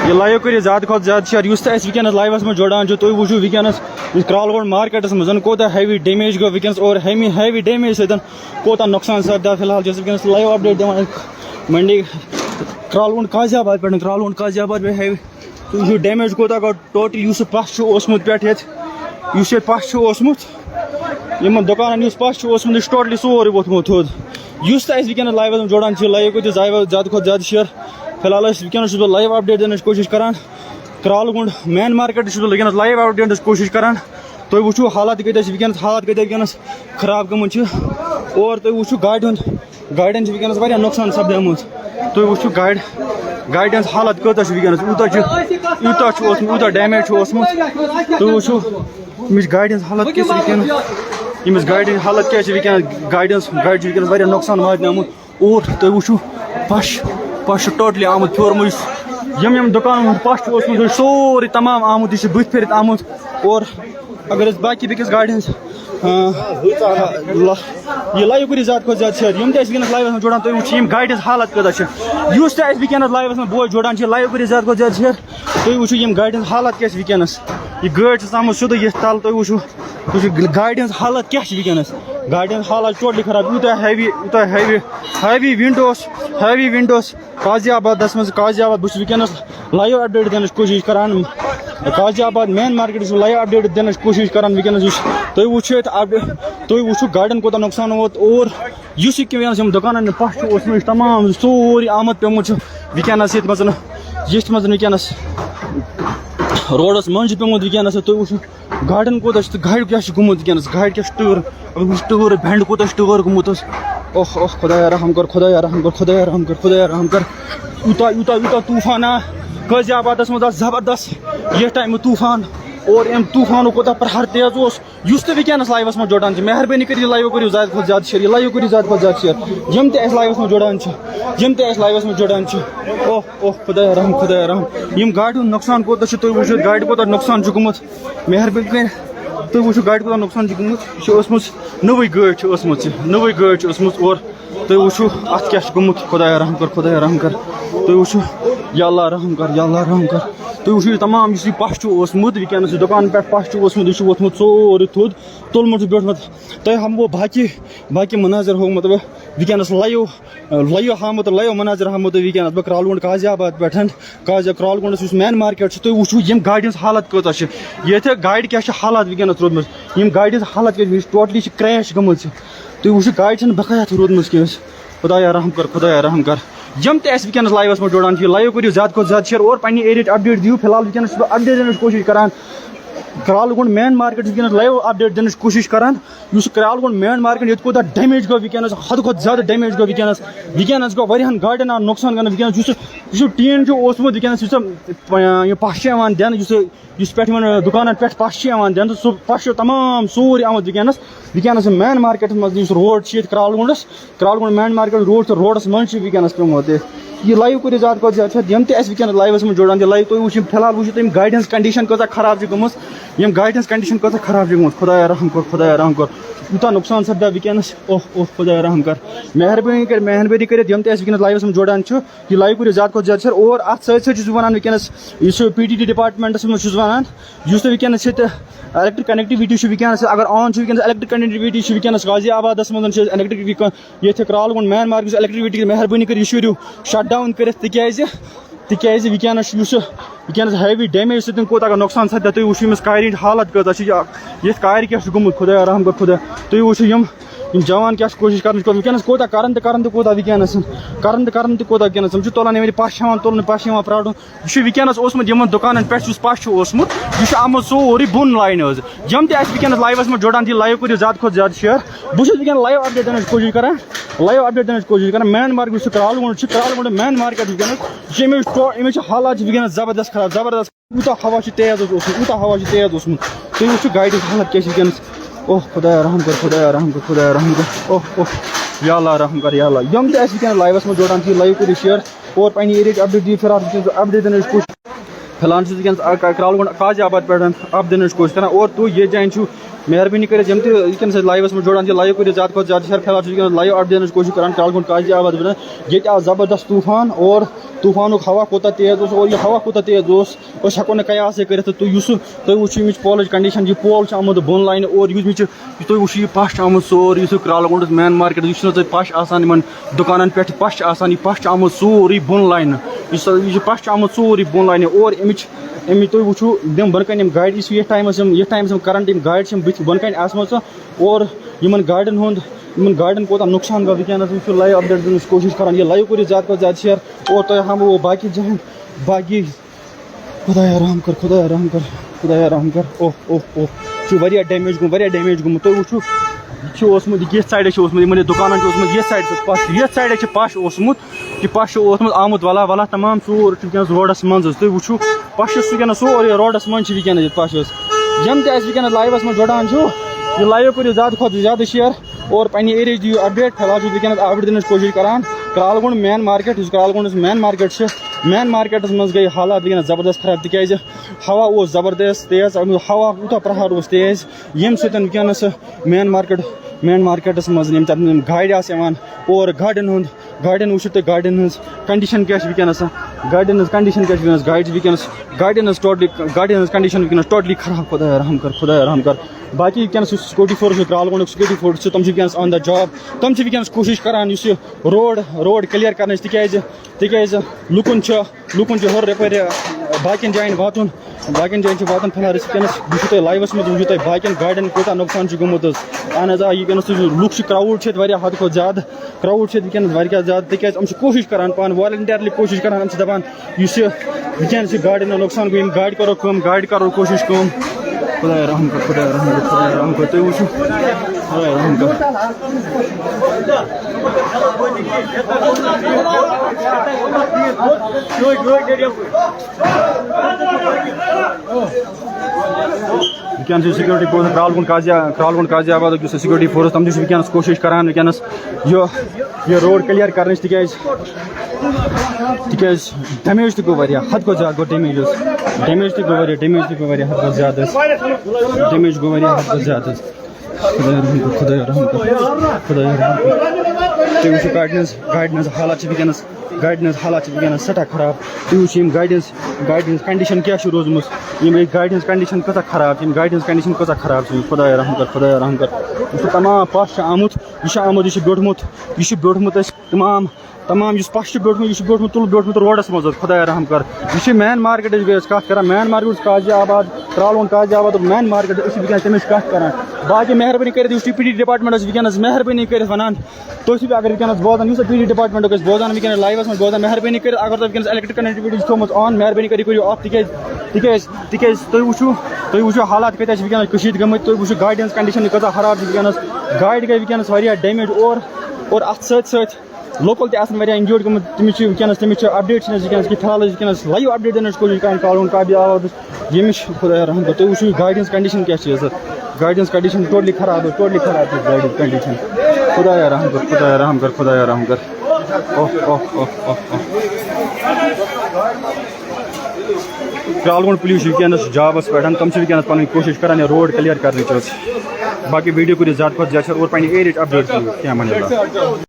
یہ لائیو کر زیادہ کھت زیادہ شیئر اس ونکس لائیوس میں جوڑان تھی وچو ونکس کرالگونڈ مارکیٹس مز کوتا ہیوی ڈیمیج گو ونکس اور ہیوی ڈیمیج سۭتۍ کوتا نقصان سپدو فی الحال ونکس لائیو اپڈیٹ دِوان منڈی کرالگونڈ قاضی آباد پہ ہیوی تھی ڈیمیج کوتا گو ٹوٹل اس پش اوسمت پہ یہ پش اوسمت یمن دکانن پش اوسمت ٹوٹلی سورے ووتمت تھوٚد اس ونکس لائیوس میں جوڑان لائیو کر زیادہ کھت زیادہ شیئر فی الحال ونکس بہت لائیو اپڈیٹ دنچ کوشش کران Kralgund main market ونکس live update کوشش کران تھی وچو حالات ونکس ونکس خراب گمت اور تھی وچو گاڑین ونکس واریاہ نقصان سپدیمت تھی وچو گاڑی ہز حالت کۭژاہ چھِ ونکس یوٗتاہ ڈیمیج چھُ اوسمُت تُہۍ وٕچھِو ییٚمِچ گاڑِ ہٕنٛز حالت کیٛاہ چھِ ونکس ییٚمِس گاڑِ ہٕنٛز حالت کیٛاہ چھِ ونکس گاڑِ چھِ ونکس واریاہ نۄقصان واتنومُت اور تُہۍ وٕچھِو پش ٹوٹلی آمت پھیورمُت یم دکانن ہُنٛد پش چھُ اوسمُت سورُے تمام آمُت یہِ چھُ بٕتھِ پھِرِتھ آمُت اور اگر أسۍ باقٕے بیٚکِس گاڑِ ہٕنٛز یہ لائیو کر زیادہ کھت زیادہ شیئر ونکس لائیوس میں جوڑان تھی وچو گاڑی ہز حالت کتنا اس ونکس لائیوس میں بوے جوڑان لائیو کر زیادہ کھت زیادہ شیئر تھی وچو گاڑی ہز حالت کیا ونکس یہ گاڑی آمت سیودے یہ تل تھی وچو گاڑی ہز حالت کیا ونکس گاڑی ہز حالات ٹوٹلی خراب ہیوی ونڈوز قاضی آباد بہت ونکس لائیو اپڈیٹ دنچ کوشش کران قاضی آباد مین مارکیٹ لائیو اپڈیٹ دنچ کوشش کران ونکس تھی وچو گاڑین کوتا نقصان ووت اور اس دکانن پش اوسمت تمام سورے آمد پیومت ونکس یت مز ونکس روڈس من پیومت ونکس تھی وچو گاڑین کوتا گاڑی کیا گومت ونکس گاڑی کیا ٹٲر بینڈ کوتا ٹٲر گومت اوہ اوہ خدایا رحم کر یوتاہ طوفان قاضی آبادس مز زبردست یہ ٹائم طوفان اور ام طوفان کوتا پرہر تیز اس ونکس لائیوس میں جوڑان مہربانی کر لائیو کرو زیادہ کھت زیادہ شیئر لائیو کرو زیادہ کھت زیادہ شیئر یم تہ لائیوس میں جوڑان اوہ اوہ خدایا رحم یم گاڑی ہند نقصان کوتا تھی وچو گاڑی کوتا نقصان گومت مہربانی کر تھی وچو گاڑی کوتا نقصان گومت یہ نوے گاڑی اور تھی وچو ات کیا گومت خدایا رحم کر تھی وچو یا اللہ رحم کر تھی وچو تمام اس پش اوسمت ونکس دکان پہ پش اوسمت یہ ووتمت سورے تھوٚد تُلمُت بیوٗٹھمُت تۄہہِ ہاوو باقی مناظر ہومت ونکس لایو ہامت لایو مناظر ہامت ونکس بہ کرالگونڈ قاضی آباد پہ کرالگونڈس اس مین مارکیٹ تھی وچو یم گاڑی ہز حالت کۭژاہ یہ گاڑی کیا حالات ونکس روٗدمٕژ یم گاڑی ہز حالت کیا ٹوٹلی کریش گٔمٕژ تھی وچو گاڑی چھنہٕ بقایت روٗدمٕژ کینٛہہ خدایا رحم کر یم تہ ونکس لائیوس میں جوڑان لائیو کرو زیادہ کھت زیادہ شیئر اور پنہ ایریا اپڈیٹ دیو فی الحال ونکس اپڈیٹ دنچ کوشش کران Kralgund main market ونکس live update دنچ کوشش کران اس کرالگونڈ مین مارکیٹ یہ کوتا ڈیمیج گو ونکس حد کھت زیادہ ڈیمیج گو ونکس گو واریاہن گاڑین آو نقصان کرنے ونکس یہ ٹین اوسمت ونکس پش دن پہ دکانن پہ پش دن سہ پش تمام سورے آمد ونکس مین مارکیٹ مز road Kralgund main market roads من ونکس پیومت یہ لائیو کرو زیادہ کھت زیادہ یم تہ ونکس لائیوس میں جوڑان لائیو تھی وچو فی الحال وچو تم گاڑی ہز کنڈیشن کۭژاہ خراب گٔمٕژ یم گاڑی ہز کنڈیشن کۭژاہ خراب گٔمٕژ خدایا رحم کر یوتاہ نقصان سپدو ونکس اوہ اوہ خدایا رحم کر مہربانی کر یم تہ ونکس لائیوس میں جوڑان یہ لائیو کرو زیادہ کھت زیادہ شیئر اور ات ستھ ونان ونکس یہ پی ٹی ڈی ڈپارٹمنٹس مز ونان اس ونکس الیکٹرک کنیکٹیوٹی ونکس اگر آن ونکس الیکٹرک کنیکٹیوٹی ونکس غازی آبادس مز الیکٹرک یہ کرالگونڈ مین مارکیٹ الیکٹریوٹی مہربانی کر یہ شٹ ڈاؤن کرت تکیاز ونکس ہیوی ڈیمیج سۭتۍ کوتاہ گوٚو نقصان سپدو تُہۍ وٕچھِو أمِس کارِ ہِنٛدۍ حالت کۭژاہ چھِ یتھ کارِ کیٛاہ چھُ گوٚمُت خۄدایا رحم کر خۄدا تُہۍ وٕچھِو یم جوان کیا کوشش کرنے ونکس کوتاہ کرن تہ کوتاہ کرن تہ کوتاہ ونکس تم تلان یمن پش تلن پش پراڑن یہ ونکس اوسمت یمن دکانن پہ پش اوسمت یہ آمت سورے بن لائن یم تہ ونکس لائیوس میں جوڑان لائیو کرو زیادہ کھت زیادہ شیئر بہت ونکس لائیو اپڈیٹ دنچ کوشش کران main market Kralgund main market ونکس حالات ونکس زبردست خراب یوتاہ ہوا تیز اوسمت تھی وچھو گاڑی حالت کیا ونکس اوہ خدایا رحم کر اوہ اوہ یا اللہ رحم کر یا اللہ یم تہ ونکس لائیوس میں جوڑان لائیو کرو شیئر اور پنہ ایریا اپڈیٹ دی اپڈیٹ دنچ کوشش فی الحال ونکس کرالگونڈ قاضی آباد پہ اپ دنچ کوشش کران اور تو یہ جائیں مہربانی کر لائیوس میں جوڑان لائیو کر زیادہ کھت زیادہ شیئر فیلحال لائیو اپ دینچ کوشش کران کرالگونڈ قاضی آباد یہ آو زبردست طوفان اور طوفان ہوا کوتہ تیز اور یہ ہوا کوتہ تیز اس ہیکو نا قیاس کرت تو تھی وچو امچ پولچ کنڈیشن یہ پول آمت بون لائن اور تھی وچو یہ پش آمت سوری کرالگونڈ مین مارکیٹ یہ تھی پش آسان دکانن پہ پش آسان یہ پش آمت سوری بون لائن یہ پش آمت سوری بون لائن اور امچ تھی وچو بن کن گاڑی یہ ٹائمس کرنٹ گاڑی بن کن آسمچ اور گاڑین گاڑین کوتہ نقصان گو ونکس لائیو اپڈیٹ دنچ کوشش کران یہ لائیو کر زیادہ زیادہ شیئر اور تہ ہمو باقی جہاں باقی خدایا رحم کر خدایا رحم کر خدایا رحم کر اوہ اوہ اوہ واریاہ ڈیمیج گومت تھی وچو یہ سائڈ دکان یہ سائڈ پش یہ سائڈ پش یہ پش آمت ولا ولا تمام ژور ونکس روڈس مز تھی وچو پش ونکس سورے روڈس مز ونکس پش یم تہ ونکس لائیوس میں جڑان یہ لائیو کر زیادہ کھت زیادہ شیئر اور پنہ ایریا دیو اپڈیٹ فی الحال ونکس اپڈیٹ دنچ کوشش کران Kralgund main market Kralgund main market مین مارکیٹس مز گئی حالات ونکس زبردست خراب تکیاز ہوا اس زبردست تیز ہوا یوتہ پرہار اس تیز یم سۭتۍ ونکس مین مارکیٹس مز گاڑی آسان اور گاڑین وچو تھی گاڑین ہز کنڈیشن کیا ونکس گاڑین ہز کنڈیشن کیا ونکس گاڑین ہز کنڈیشن ونکس ٹوٹلی خراب خدایا رحم کر خدایا رحم کر باقی ونکس security force Kralgund security force تم ونکس آن دا جاب تم ونکس کوشش کران روڈ کلیئر کرنے تکیاز لکن ہور یپر باقین جائن واتن فی الحال ونکس تھی لائیوس میں وچو تھی باقین گاڑین کوتہ نقصان گومت اہن حظ ونکس لوک کراؤڈ واریاہ حد کھت زیادہ کراؤڈ ونکس واریاہ زیادہ تکیاز کوشش کران پان والنٹیرلی کوشش کران دپان ونکس گاڑین نقصان گو گاڑی کرو کم گاڑی کرو کوشش کم خدایا رحم کر خدایا رحم کر خدایا رحم کر تھی وچو خدایا رحم کر سکیورٹی فورس کرالگونڈ قاضی آباد سکیورٹی فورس تم ونکس کوشش کران ونکس یہ روڈ کلیئر کرنے تکیاز ڈیمیج تہ گو واریاہ حد کھت زیادہ گو ڈیمیج تہ گو واریاہ حد کھت زیادہ ڈیمیج گو واریاہ حد کھت زیادہ خدایا رحم کر خدایا رحم کر خدایا رحم کر تھی وچو گاڑین ہز حالات ونکس سٹھاہ خراب تھی وچو گاڑی ہز کنڈیشن کیا روزمت گاڑی ہز کنڈیشن کۭژاہ خراب گاڑی ہز کنڈیشن کۭژاہ خراب خدایا رحم کر خدایا رحم کر تمام پش آمت یہ بیوٹھمت تمام اس پش بیوٹھمت تل بیوٹھمت روڈس مز خدایا رحم کر یہ مین مارکیٹ کت کران مین مارکیٹ قاضی آباد کرالگونڈ قاضی آباد مین مارکیٹ ونکس تمچ کت کران باقی مہربانی کرت پی ڈی ڈپارٹمنٹ ونکس مہربانی کرت ونان تھی اگر ونکس بوزان پی ڈی ڈپارٹمنٹ بوزان ونکس لائیوس میں بوزان مہربانی کرت اگر تھی ونکس الیکٹرک کنیکٹیوٹی تھومت آن مہربانی کرو آف تکیاز تھی وچو حالات کتیا ونکس کشید گمت تھی وچو گاڑی ہز کنڈیشن کۭژاہ خراب ونکس گاڑی گئی ونکس واریاہ ڈیمیج اور ات ست لوکل تہ واریاہ انجورڈ گمت تمچ اپڈیٹ ونکس فی الحال ونکس لائیو اپڈیٹ دنچ کوشش کران کرالگونڈ قاضی آباد یمچ خدایا رحم کر تھی وچو گاڑی ہز کنڈیشن کیا گاڑی ہز کنڈیشن ٹوٹلی خراب گاڑی ہز کنڈیشن خدایا رحم کر خدایا رحم کر خدایا رحم کر کرالگونڈ پولیس ونکس جابس پہ تم ونکس پن کوشش کران روڈ کلیئر کرنے باقی ویڈیو کر زیادہ کھت زیادہ اور پنہ ایریا اپڈیٹ کیا